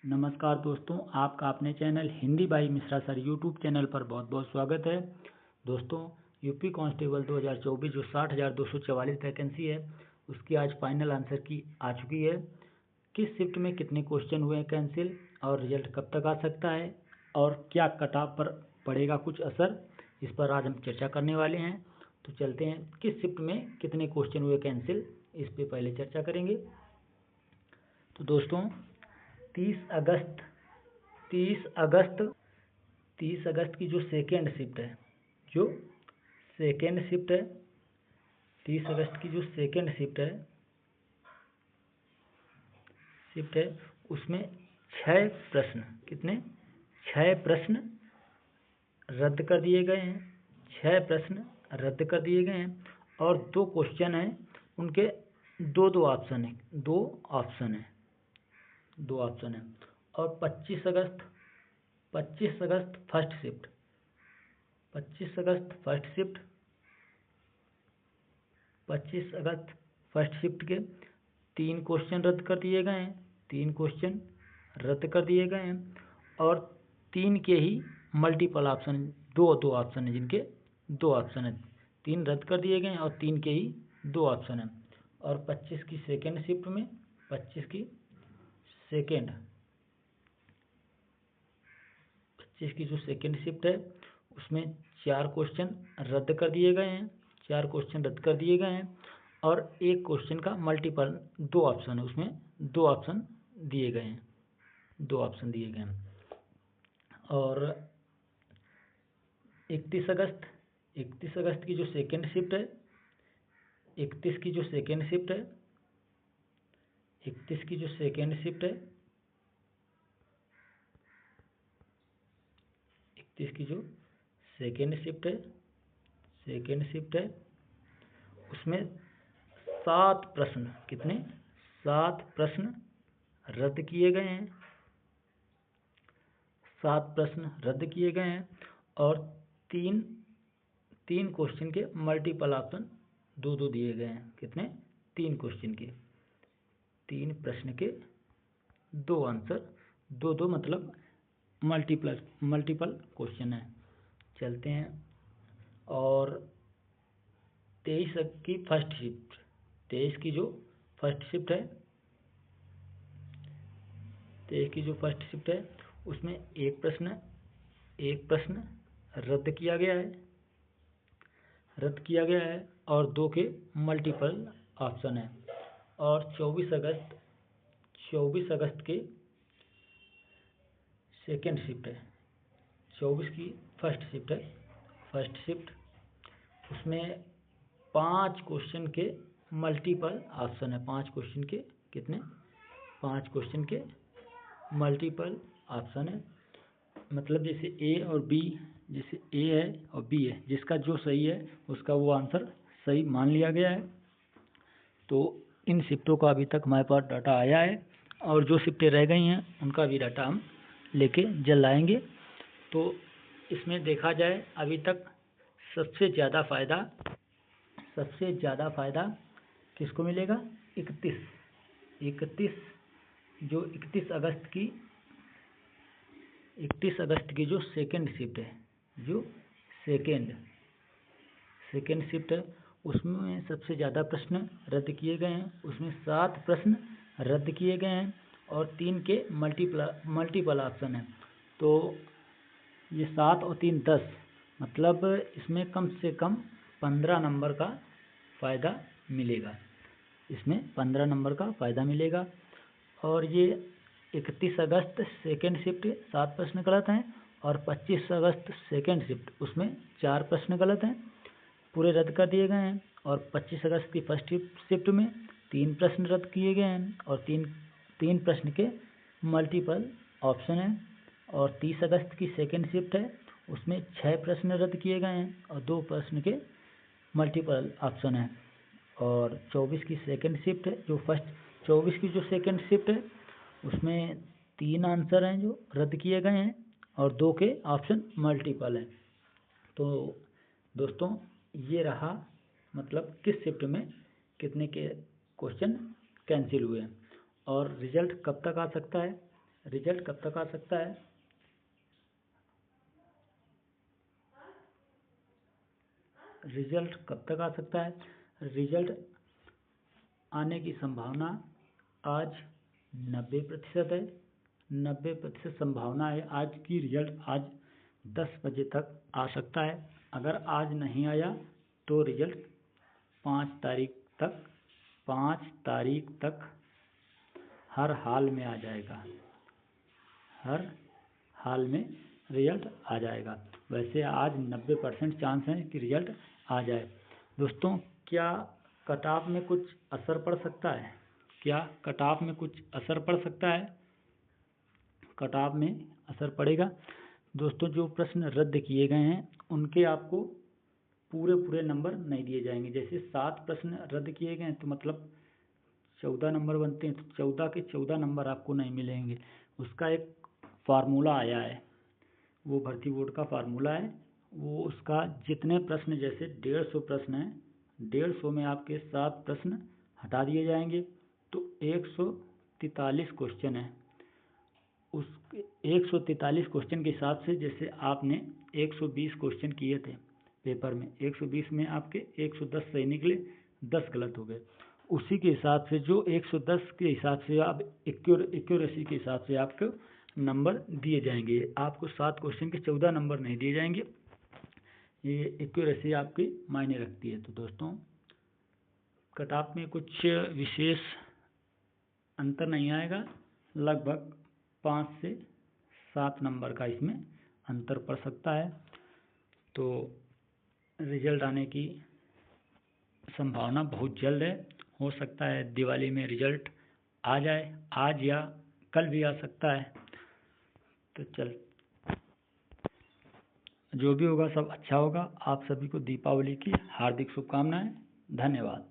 नमस्कार दोस्तों, आपका अपने channel Hindi by Mishra sir YouTube channel पर बहुत बहुत स्वागत है। दोस्तों, यूपी कांस्टेबल 2024 जो 60,244 वैकेंसी है उसकी आज फाइनल आंसर की आ चुकी है। किस शिफ्ट में कितने क्वेश्चन हुए हैं कैंसिल और रिजल्ट कब तक आ सकता है और क्या कट ऑफ पर पड़ेगा कुछ असर, इस पर आज हम चर्चा करने वाले हैं। तो चलते हैं, किस शिफ्ट में कितने क्वेश्चन हुए कैंसिल, इस पर पहले चर्चा करेंगे। तो दोस्तों 30 अगस्त की जो सेकेंड शिफ्ट है, 30 अगस्त की जो सेकेंड शिफ्ट है उसमें 6 प्रश्न, कितने 6 प्रश्न रद्द कर दिए गए हैं। 6 प्रश्न रद्द कर दिए गए हैं और 2 क्वेश्चन हैं, उनके दो ऑप्शन है, 2 ऑप्शन है। और 25 अगस्त फर्स्ट शिफ्ट, 25 अगस्त फर्स्ट शिफ्ट के 3 क्वेश्चन रद्द कर दिए गए हैं, 3 क्वेश्चन रद्द कर दिए गए हैं और 3 के ही मल्टीपल ऑप्शन, दो ऑप्शन है जिनके 2 ऑप्शन है। 3 रद्द कर दिए गए हैं और 3 के ही 2 ऑप्शन है। और 25 की सेकेंड शिफ्ट में 25 की जो सेकेंड शिफ्ट है उसमें 4 क्वेश्चन रद्द कर दिए गए हैं, 4 क्वेश्चन रद्द कर दिए गए हैं और 1 क्वेश्चन का मल्टीपल 2 ऑप्शन है, उसमें 2 ऑप्शन दिए गए हैं। और 31 अगस्त की जो सेकेंड शिफ्ट है, 31 की जो सेकेंड शिफ्ट है, 31 की जो सेकेंड शिफ्ट है, 31 की जो सेकेंड शिफ्ट है उसमें 7 प्रश्न, कितने 7 प्रश्न रद्द किए गए हैं, 7 प्रश्न रद्द किए गए हैं और 3 क्वेश्चन के मल्टीपल ऑप्शन 2 दिए गए हैं। कितने 3 क्वेश्चन के 3 प्रश्न के 2 आंसर, 2 मतलब मल्टीपल क्वेश्चन है। चलते हैं। और 23 की फर्स्ट शिफ्ट, 23 की जो फर्स्ट शिफ्ट है, 23 की जो फर्स्ट शिफ्ट है उसमें एक प्रश्न रद्द किया गया है और 2 के मल्टीपल ऑप्शन है। और 24 अगस्त के सेकेंड शिफ्ट है, 24 की फर्स्ट शिफ्ट उसमें 5 क्वेश्चन के मल्टीपल ऑप्शन है, 5 क्वेश्चन के कितने 5 क्वेश्चन के मल्टीपल ऑप्शन है। मतलब जैसे ए और बी, जैसे ए है और बी है, जिसका जो सही है उसका वो आंसर सही मान लिया गया है। तो इन शिफ्टों का अभी तक हमारे पास डाटा आया है और जो शिफ्टें रह गई हैं उनका भी डाटा हम लेके जल्द आएंगे। तो इसमें देखा जाए अभी तक सबसे ज़्यादा फायदा किसको मिलेगा, 31 अगस्त की जो सेकेंड शिफ्ट है, जो सेकेंड शिफ्ट है उसमें सबसे ज़्यादा प्रश्न रद्द किए गए हैं, उसमें 7 प्रश्न रद्द किए गए हैं और 3 के मल्टीपल ऑप्शन है। तो ये 7 और 3 10, मतलब इसमें कम से कम 15 नंबर का फ़ायदा मिलेगा, इसमें 15 नंबर का फ़ायदा मिलेगा। और ये 31 अगस्त सेकेंड शिफ्ट 7 प्रश्न गलत हैं और 25 अगस्त सेकेंड शिफ्ट उसमें 4 प्रश्न गलत हैं, पूरे रद्द कर दिए गए हैं। और 25 अगस्त की फर्स्ट शिफ्ट में 3 प्रश्न रद्द किए गए हैं और 3 प्रश्न के मल्टीपल ऑप्शन हैं। और 30 अगस्त की सेकेंड शिफ्ट है उसमें 6 प्रश्न रद्द किए गए हैं और 2 प्रश्न के मल्टीपल ऑप्शन है। और 24 की सेकेंड शिफ्ट है, 24 की जो सेकेंड शिफ्ट है उसमें 3 आंसर हैं जो रद्द किए गए हैं और 2 के ऑप्शन मल्टीपल हैं। तो दोस्तों ये रहा, मतलब किस शिफ्ट में कितने के क्वेश्चन कैंसिल हुए हैं और रिजल्ट कब तक आ सकता है, रिजल्ट कब तक आ सकता है? रिजल्ट कब तक आ सकता है? रिजल्ट आने की संभावना आज 90% है। 90% संभावना है आज की रिजल्ट आज 10 बजे तक आ सकता है। अगर आज नहीं आया तो रिजल्ट 5 तारीख तक हर हाल में आ जाएगा। हर हाल में रिजल्ट आ जाएगा। वैसे आज 90% चांस है कि रिजल्ट आ जाए। दोस्तों, क्या कट ऑफ में कुछ असर पड़ सकता है? क्या कट ऑफ में कुछ असर पड़ सकता है? कट ऑफ में असर पड़ेगा। दोस्तों, जो प्रश्न रद्द किए गए हैं उनके आपको पूरे नंबर नहीं दिए जाएंगे। जैसे 7 प्रश्न रद्द किए गए हैं तो मतलब 14 नंबर बनते हैं, तो 14 के 14 नंबर आपको नहीं मिलेंगे। उसका एक फार्मूला आया है, वो भर्ती बोर्ड का फार्मूला है। वो उसका जितने प्रश्न, जैसे 150 प्रश्न हैं, 150 में आपके 7 प्रश्न हटा दिए जाएंगे तो 143 क्वेश्चन है। उस 143 क्वेश्चन के हिसाब से, जैसे आपने 120 क्वेश्चन किए थे पेपर में, 120 में आपके 110 सही निकले, 10 गलत हो गए। उसी के हिसाब से जो 110 के हिसाब से आप एक्यूरेसी के हिसाब से आपको नंबर दिए जाएंगे। आपको 7 क्वेश्चन के 14 नंबर नहीं दिए जाएंगे। ये एक्यूरेसी आपकी मायने रखती है। तो दोस्तों, कट ऑफ में कुछ विशेष अंतर नहीं आएगा। लगभग 5 से 7 नंबर का इसमें अंतर पड़ सकता है। तो रिजल्ट आने की संभावना बहुत जल्द है। हो सकता है दिवाली में रिजल्ट आ जाए, आज या कल भी आ सकता है। तो जो भी होगा सब अच्छा होगा। आप सभी को दीपावली की हार्दिक शुभकामनाएं। धन्यवाद।